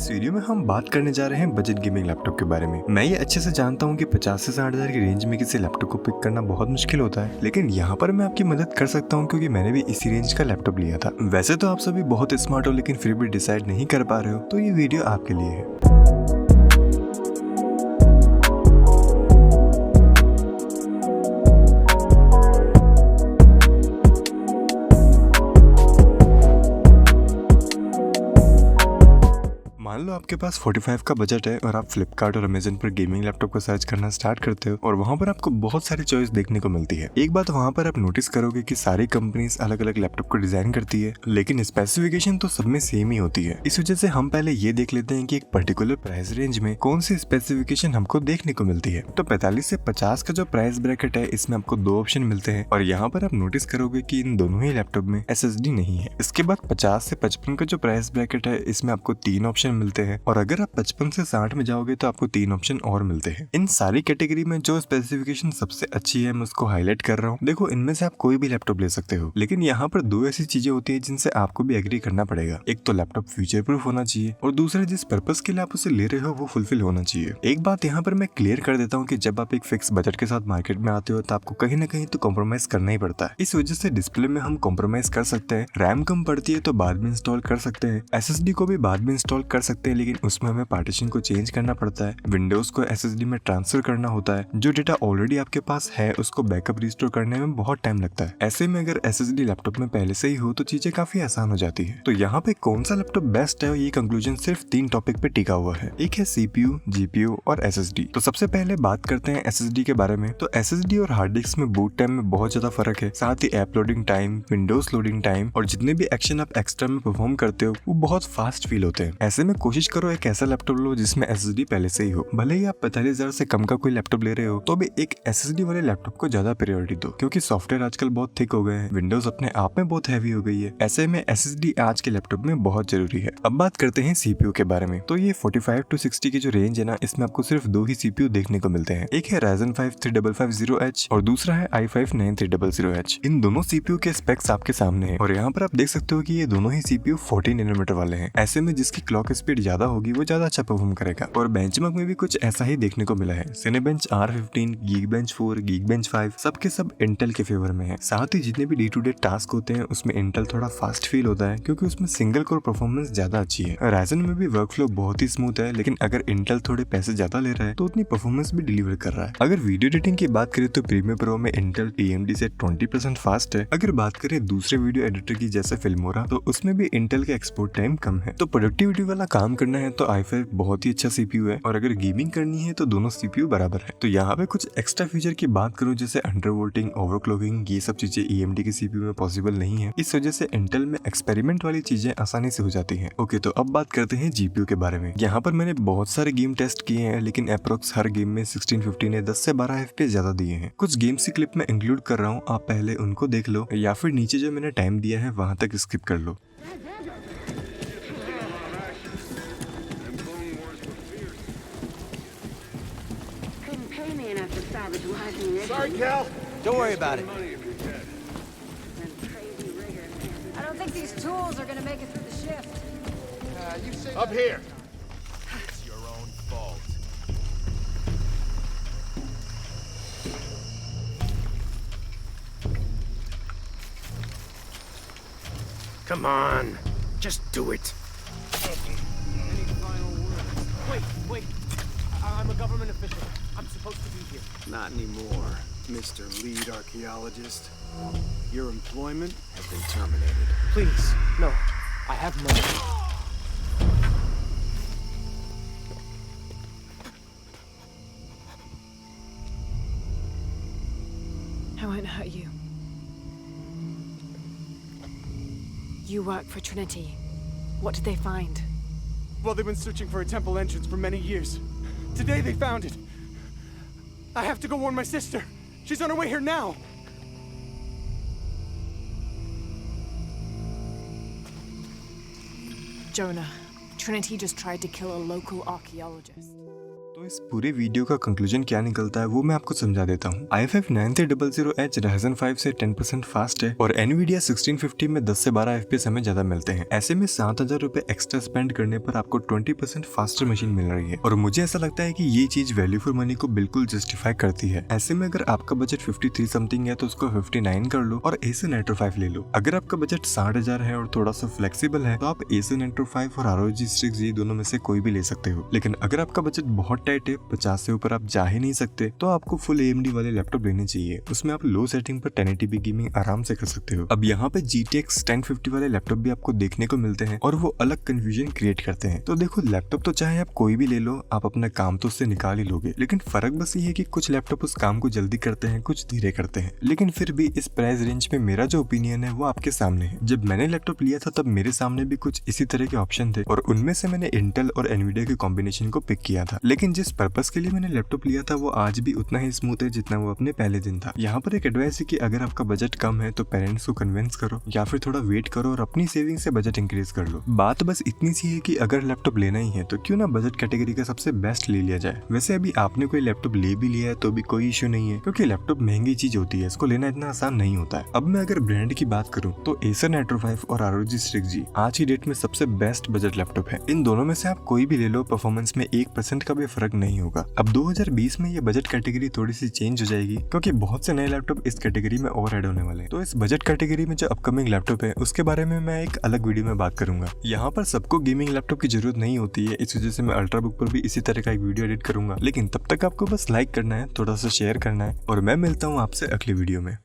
इस वीडियो में हम बात करने जा रहे हैं बजट गेमिंग लैपटॉप के बारे में। मैं ये अच्छे से जानता हूँ कि 50 से 60,000 की रेंज में किसी लैपटॉप को पिक करना बहुत मुश्किल होता है, लेकिन यहाँ पर मैं आपकी मदद कर सकता हूँ क्योंकि मैंने भी इसी रेंज का लैपटॉप लिया था। वैसे तो आप सभी बहुत स्मार्ट हो, लेकिन फिर भी डिसाइड नहीं कर पा रहे हो, तो ये वीडियो आपके लिए है। मान लो आपके पास 45 का बजट है और आप फ्लिपकार्ट और अमेजन पर गेमिंग लैपटॉप को सर्च करना स्टार्ट करते हो और वहां पर आपको बहुत सारी चॉइस देखने को मिलती है। एक बात वहां पर आप नोटिस करोगे कि सारी कंपनीज अलग अलग लैपटॉप को डिजाइन करती है, लेकिन स्पेसिफिकेशन तो सब में सेम ही होती है। इस वजह से हम पहले ये देख लेते हैं कि एक पर्टिकुलर प्राइस रेंज में कौन सी स्पेसिफिकेशन हमको देखने को मिलती है। तो 45 से 50 का जो प्राइस ब्रैकेट है, इसमें आपको 2 ऑप्शन मिलते हैं और यहाँ पर आप नोटिस करोगे कि इन दोनों ही लैपटॉप में SSD नहीं है। इसके बाद 50 से 55 का जो प्राइस ब्रैकेट है, इसमें आपको 3 ऑप्शन मिलते हैं और अगर आप 55 से 60 में जाओगे तो आपको 3 ऑप्शन और मिलते हैं। इन सारी कैटेगरी में जो स्पेसिफिकेशन सबसे अच्छी है, मैं उसको हाईलाइट कर रहा हूँ। देखो, इनमें से आप कोई भी लैपटॉप ले सकते हो, लेकिन यहाँ पर 2 ऐसी चीजें होती है जिनसे आपको भी एग्री करना पड़ेगा। एक तो लैपटॉप फ्यूचर प्रूफ होना चाहिए और दूसरा जिस पर्पस के लिए आप उसे ले रहे हो वो फुलफिल होना चाहिए। एक बात यहाँ पर मैं क्लियर कर देता हूँ कि जब आप एक फिक्स बजट के साथ मार्केट में आते हो तो आपको कहीं ना कहीं तो कॉम्प्रोमाइज करना ही पड़ता है। इस वजह से डिस्प्ले में हम कॉम्प्रोमाइज कर सकते हैं, रैम कम पड़ती है तो बाद में इंस्टॉल कर सकते हैं, SSD को भी बाद में इंस्टॉल कर सकते हैं, लेकिन उसमें हमें पार्टीशन को चेंज करना पड़ता है, विंडोज को SSD में ट्रांसफर करना होता है, जो डेटा ऑलरेडी आपके पास है उसको बैकअप रिस्टोर करने में बहुत टाइम लगता है। ऐसे में अगर SSD लैपटॉप में पहले से ही हो तो चीजें काफी आसान हो जाती है। तो यहाँ पे कौन सा लैपटॉप बेस्ट है, ये कंक्लूजन सिर्फ 3 टॉपिक पे टिका हुआ है। एक है CPU, GPU और SSD। तो सबसे पहले बात करते हैं SSD के बारे में। तो SSD और हार्ड डिस्क में बूट टाइम में बहुत ज्यादा फर्क है, साथ ही app loading time, Windows loading time और जितने भी एक्शन आप एक्स्ट्रा में परफॉर्म करते हो वो बहुत फास्ट फील होते हैं। ऐसे में कोशिश करो एक ऐसा लैपटॉप लो जिसमें SSD पहले से ही हो। भले ही आप 45,000 से कम का कोई लैपटॉप ले रहे हो तो भी एक SSD वाले लैपटॉप को ज्यादा प्रायोरिटी दो, क्योंकि सॉफ्टवेयर आजकल बहुत थिक हो गए हैं, विंडोज अपने आप में बहुत हैवी हो गई है। ऐसे में SSD आज के लैपटॉप में बहुत जरूरी है। अब बात करते हैं CPU के बारे में। तो ये 45 to 60 की जो रेंज है ना, इसमें आपको सिर्फ 2 ही CPU देखने को मिलते हैं। एक है Ryzen 5 3550H और दूसरा है i5 9300H। इन दोनों CPU के स्पेक्स आपके सामने हैं और यहाँ पर आप देख सकते हो कि ये दोनों ही CPU 40 नैनोमीटर वाले हैं। ऐसे में जिसकी क्लॉक स्पीड ज्यादा होगी वो ज्यादा अच्छा परफॉर्म करेगा। और बेंचमार्क में भी कुछ ऐसा ही देखने को मिला है। Cinebench R15, Geekbench 4, Geekbench 5 सबके सब इंटेल के फेवर में है। साथ ही जितने भी डे टू डे टास्क होते हैं उसमें इंटेल थोड़ा फास्ट फील होता है, क्योंकि उसमें सिंगल कोर परफॉर्मेंस ज्यादा अच्छी है। Ryzen में भी वर्कफ्लो बहुत ही स्मूथ है, लेकिन अगर इंटेल थोड़े पैसे ज्यादा ले रहा है तो उतनी परफॉर्मेंस भी डिलीवर कर रहा है। अगर वीडियो एडिटिंग की बात करें तो प्रीमियर प्रो में इंटेल AMD से 20% फास्ट है। अगर बात करें दूसरे वीडियो एडिटर की जैसे फिल्मोरा, तो उसमें भी इंटेल का एक्सपोर्ट टाइम कम है। तो प्रोडक्टिविटी वाला काम करना है तो i5 बहुत ही अच्छा CPU है, और अगर गेमिंग करनी है तो दोनों CPU बराबर है। तो यहाँ पे कुछ एक्स्ट्रा फीचर की बात करूँ जैसे अंडरवोल्टिंग, ओवरक्लॉकिंग, ये सब चीजें AMD के CPU में पॉसिबल नहीं है। इस वजह से इंटेल में एक्सपेरिमेंट वाली चीजें आसानी से हो जाती हैं। ओके, तो अब बात करते हैं GPU के बारे में। यहाँ पर मैंने बहुत सारे गेम टेस्ट किए हैं, लेकिन अप्रोक्स हर गेम में 1650 ने 10 से 12 FPS ज्यादा दिए हैं। कुछ गेम्स की क्लिप में इंक्लूड कर रहा हूँ, आप पहले उनको देख लो या फिर नीचे जो मैंने टाइम दिया है वहां तक स्किप कर लो। Sorry, Cal. Don't worry about it. I don't think these tools are gonna make it through the shift. You say up here. It's your own fault. Come on, just do it. Any final words? Wait. I'm a government official. I'm supposed to be here. Not anymore, Mr. Lead Archaeologist. Your employment has been terminated. Please, no. I have money. I won't hurt you. You work for Trinity. What did they find? Well, they've been searching for a temple entrance for many years. Today they found it. I have to go warn my sister. She's on her way here now. Jonah, Trinity just tried to kill a local archaeologist. तो इस पूरे video का conclusion क्या निकलता है वो मैं आपको समझा देता हूँ। i5 9300H Ryzen 5 से 10% फास्ट है और Nvidia 1650 में 10 से 12 FPS हमें ज्यादा मिलते हैं। ऐसे में 7000 रुपए एक्स्ट्रा स्पेंड करने पर आपको 20% फास्टर मशीन मिल रही है और मुझे ऐसा लगता है कि ये चीज वैल्यू फॉर मनी को बिल्कुल जस्टिफाई करती है। ऐसे में अगर आपका बजट 53 समथिंग है तो उसको 59 कर लो और Acer Nitro 5 ले लो। अगर आपका बजट 60,000 है और थोड़ा सा फ्लेक्सिबल है तो आप Acer Nitro 5 और ROG Strix ये दोनों में से कोई भी ले सकते हो। लेकिन अगर आपका बजट बहुत टाइट है, 50 से ऊपर आप जा ही नहीं सकते, तो आपको फुल AMD वाले लैपटॉप लेने चाहिए। उसमें आप लो सेटिंग पर 1080p गेमिंग आराम से कर सकते हो। अब यहाँ पे GTX 1050 वाले लैपटॉप भी आपको देखने को मिलते हैं और वो अलग कंफ्यूजन क्रिएट करते हैं। तो देखो, लैपटॉप तो चाहे आप कोई भी ले लो, आप अपना काम तो उससे निकाल ही लोगे, लेकिन फर्क बस ये है कि कुछ लैपटॉप उस काम को जल्दी करते हैं, कुछ धीरे करते हैं। लेकिन फिर भी इस प्राइस रेंज में मेरा जो ओपिनियन है वो आपके सामने है। जब मैंने लैपटॉप लिया था तब मेरे सामने भी कुछ इसी तरह के ऑप्शन थे और उनमें से मैंने इंटेल और एनवीडिया के कॉम्बिनेशन को पिक किया था। लेकिन जिस पर्पस के लिए मैंने लैपटॉप लिया था वो आज भी उतना ही स्मूथ है जितना वो अपने पहले दिन था। यहाँ पर एक एडवाइस है कि अगर आपका बजट कम है तो पेरेंट्स को कन्विंस करो या फिर थोड़ा वेट करो और अपनी सेविंग से बजट इंक्रीज कर लो। बात बस इतनी सी है कि अगर लैपटॉप लेना ही है तो क्यों ना बजट कैटेगरी का सबसे बेस्ट ले लिया जाए। वैसे अभी आपने कोई लैपटॉप ले भी लिया है तो भी कोई इश्यू नहीं है, क्योंकि लैपटॉप महंगी चीज होती है, इसको लेना इतना आसान नहीं होता है। अब मैं अगर ब्रांड की बात करूँ तो Acer Nitro 5 और ROG Strix G आज की डेट में सबसे बेस्ट बजट लैपटॉप है। इन दोनों में से आप कोई भी ले लो, परफॉर्मेंस में 1% का भी फर्क नहीं होगा। अब 2020 में ये बजट कैटेगरी थोड़ी सी चेंज हो जाएगी क्योंकि बहुत से नए लैपटॉप इस कैटेगरी में और ऐड होने वाले हैं। तो इस बजट कैटेगरी में जो अपकमिंग लैपटॉप है उसके बारे में मैं एक अलग वीडियो में बात करूंगा। यहाँ पर सबको गेमिंग लैपटॉप की जरूरत नहीं होती है, इस वजह से मैं अल्ट्राबुक पर भी इसी तरह का एक वीडियो एडिट करूंगा। लेकिन तब तक आपको बस लाइक करना है, थोड़ा सा शेयर करना है और मैं मिलता हूँ आपसे अगली वीडियो में।